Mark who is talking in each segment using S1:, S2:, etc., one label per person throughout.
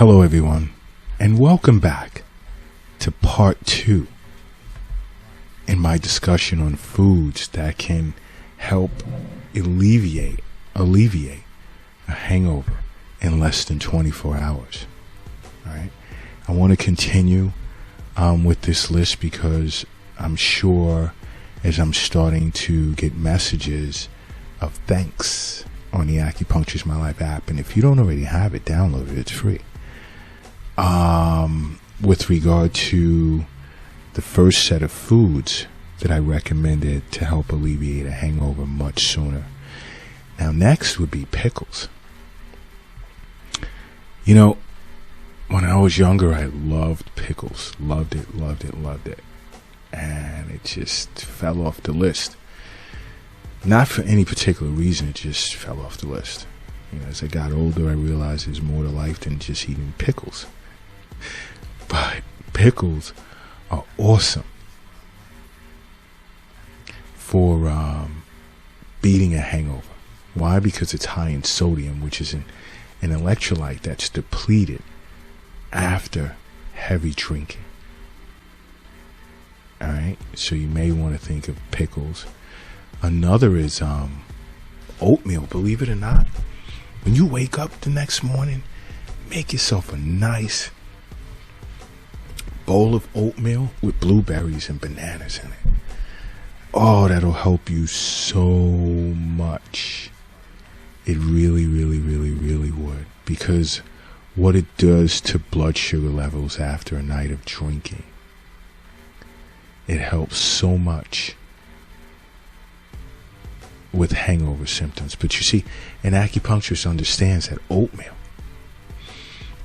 S1: Hello everyone, and welcome back to part 2 in my discussion on foods that can help alleviate a hangover in less than 24 hours. All right, I want to continue with this list because I'm sure as I'm starting to get messages of thanks on the Acupuncture is My Life app, and if you don't already have it, download it, it's free. With regard to the first set of foods that I recommended to help alleviate a hangover much sooner. Now, next would be pickles. You know, when I was younger, I loved pickles. Loved it. And it just fell off the list. Not for any particular reason, it just fell off the list. You know, as I got older, I realized there's more to life than just eating pickles. But pickles are awesome for beating a hangover. Why? Because it's high in sodium, which is an electrolyte that's depleted after heavy drinking. Alright, so you may want to think of pickles. Another is oatmeal, believe it or not. When you wake up the next morning, make yourself a nice bowl of oatmeal with blueberries and bananas in it. Oh, that'll help you so much. It really would. Because what it does to blood sugar levels after a night of drinking, it helps so much with hangover symptoms. But you see, an acupuncturist understands that oatmeal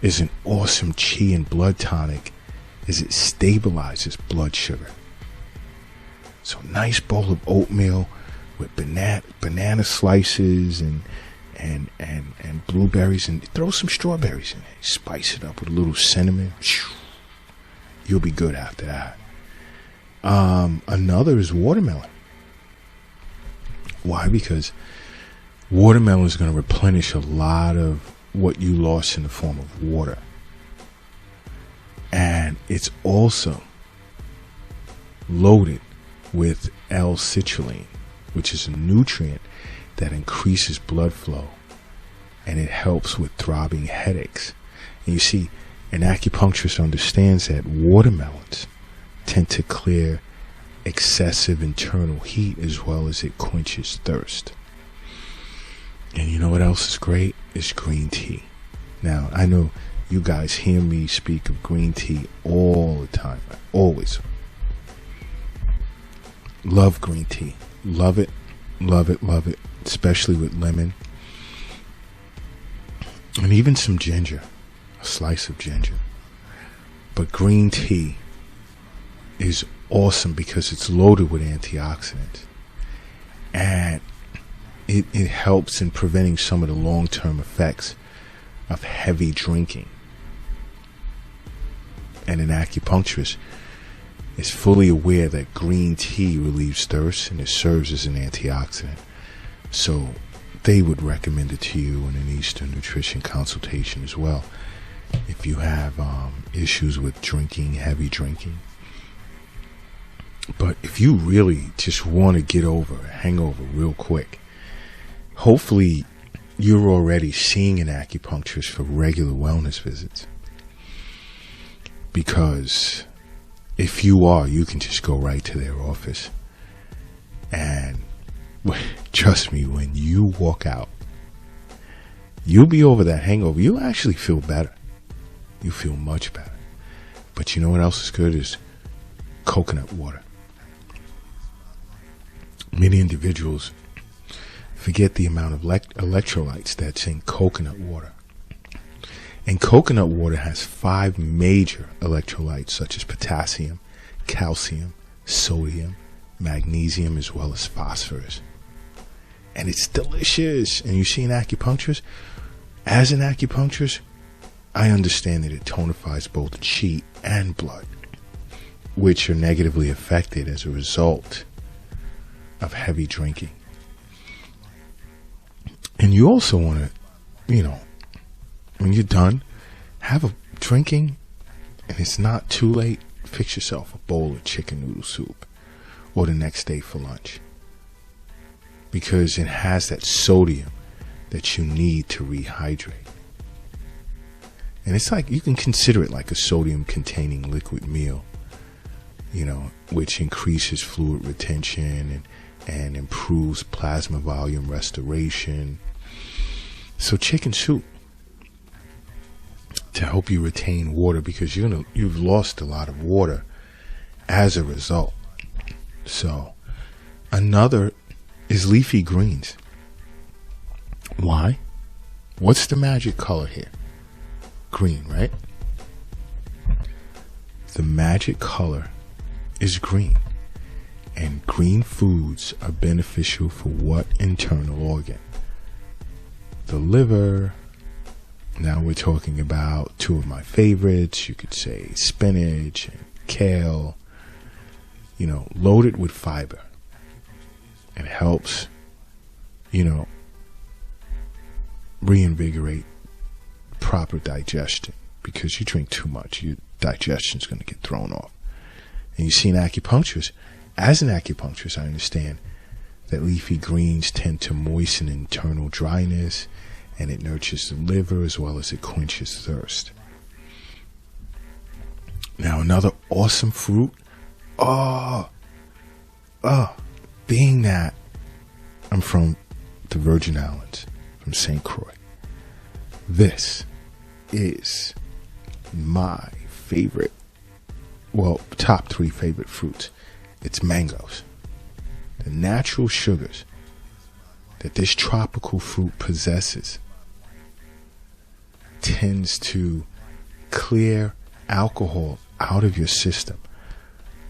S1: is an awesome chi and blood tonic as it stabilizes blood sugar. So nice bowl of oatmeal with banana slices and blueberries, and throw some strawberries in it. Spice it up with a little cinnamon. You'll be good after that. Another is watermelon. Why? Because watermelon is going to replenish a lot of what you lost in the form of water. And it's also loaded with L-citrulline, which is a nutrient that increases blood flow, and it helps with throbbing headaches. And you see, an acupuncturist understands that watermelons tend to clear excessive internal heat, as well as it quenches thirst. And you know what else is great? Is green tea. Now, I know you guys hear me speak of green tea all the time. Always. Love green tea. Love it. Especially with lemon. And even some ginger. A slice of ginger. But green tea is awesome because it's loaded with antioxidants. And it helps in preventing some of the long-term effects of heavy drinking. And an acupuncturist is fully aware that green tea relieves thirst and it serves as an antioxidant. So they would recommend it to you in an Eastern nutrition consultation as well. If you have issues with drinking, heavy drinking. But if you really just want to get over a hangover real quick, hopefully you're already seeing an acupuncturist for regular wellness visits. Because if you are, you can just go right to their office. And trust me, when you walk out, you'll be over that hangover. You'll actually feel better. You feel much better. But you know what else is good? Is coconut water. Many individuals forget the amount of electrolytes that's in coconut water. And coconut water has 5 major electrolytes, such as potassium, calcium, sodium, magnesium, as well as phosphorus. And it's delicious. And you see an acupuncturist? As an acupuncturist, I understand that it tonifies both chi and blood, which are negatively affected as a result of heavy drinking. And you also want to, when you're done, have a drinking, and it's not too late, fix yourself a bowl of chicken noodle soup or the next day for lunch, because it has that sodium that you need to rehydrate. And it's like, you can consider it like a sodium containing liquid meal, which increases fluid retention and improves plasma volume restoration. So chicken soup, to help you retain water, because you've lost a lot of water as a result. So another is leafy greens. Why? What's the magic color here? Green, right? The magic color is green. And green foods are beneficial for what internal organ? The liver. Now we're talking about two of my favorites. You could say spinach and kale. Loaded with fiber. It helps, reinvigorate proper digestion, because you drink too much, your digestion's going to get thrown off. And you see, as an acupuncturist, I understand that leafy greens tend to moisten internal dryness, and it nurtures the liver as well as it quenches thirst. Now, another awesome fruit, being that I'm from the Virgin Islands, from St. Croix, this is my favorite, top 3 favorite fruits. It's mangoes. The natural sugars that this tropical fruit possesses tends to clear alcohol out of your system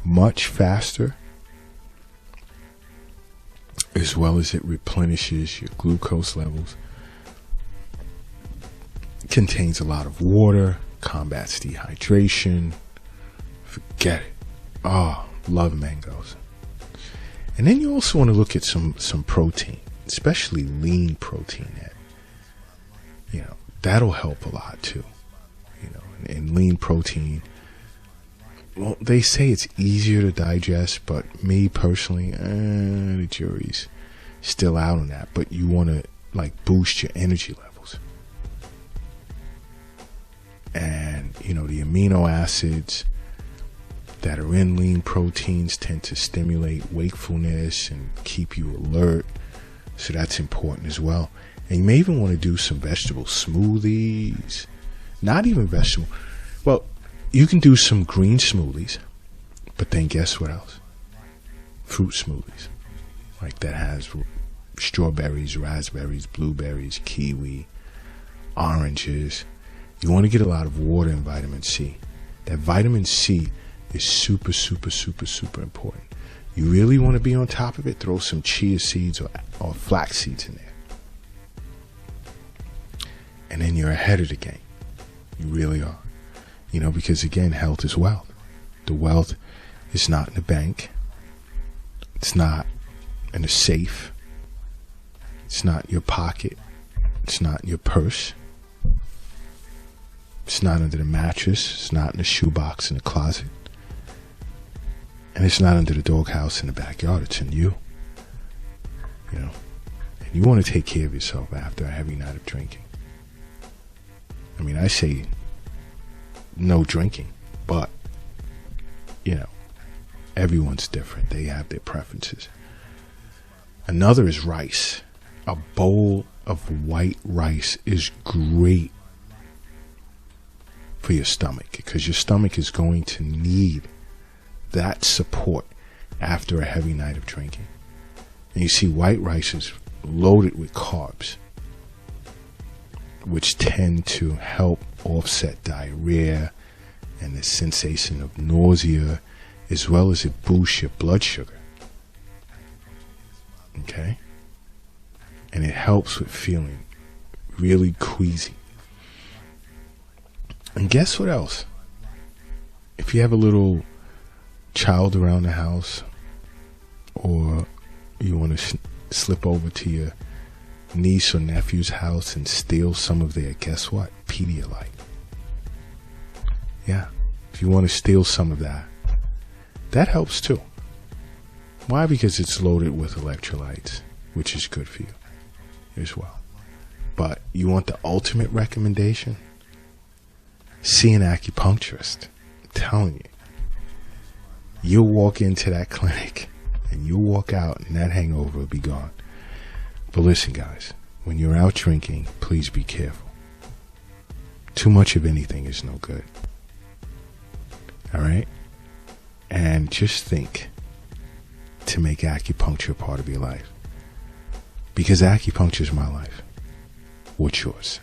S1: much faster, as well as it replenishes your glucose levels. It contains a lot of water, combats dehydration. Forget it. Love mangoes. And then you also want to look at some protein, especially lean protein. That'll help a lot too. And lean protein, well, they say it's easier to digest, but me personally, the jury's still out on that. But you want to boost your energy levels. And the amino acids that are in lean proteins tend to stimulate wakefulness and keep you alert. So that's important as well. And you may even want to do some vegetable smoothies. Not even vegetable. Well, you can do some green smoothies, but then guess what else? Fruit smoothies. That has strawberries, raspberries, blueberries, kiwi, oranges. You want to get a lot of water and vitamin C. That vitamin C is super, super, super, super important. You really want to be on top of it, throw some chia seeds or flax seeds in there. And then you're ahead of the game. You really are. Because again, health is wealth. The wealth is not in the bank. It's not in a safe. It's not in your pocket. It's not in your purse. It's not under the mattress. It's not in the shoebox in the closet. And it's not under the doghouse in the backyard. It's in you. And you want to take care of yourself after a heavy night of drinking. I say no drinking, but, everyone's different. They have their preferences. Another is rice. A bowl of white rice is great for your stomach, because your stomach is going to need that support after a heavy night of drinking. And you see, white rice is loaded with carbs, which tend to help offset diarrhea and the sensation of nausea, as well as it boosts your blood sugar. Okay? And it helps with feeling really queasy. And guess what else? If you have a little child around the house, or you want to slip over to your niece or nephew's house and steal some of their, guess what? Pedialyte. Yeah. If you want to steal some of that, that helps too. Why? Because it's loaded with electrolytes, which is good for you as well. But you want the ultimate recommendation? See an acupuncturist. I'm telling you. You'll walk into that clinic and you'll walk out and that hangover will be gone. But listen, guys, when you're out drinking, please be careful. Too much of anything is no good. All right? And just think to make acupuncture a part of your life. Because acupuncture is my life. What's yours?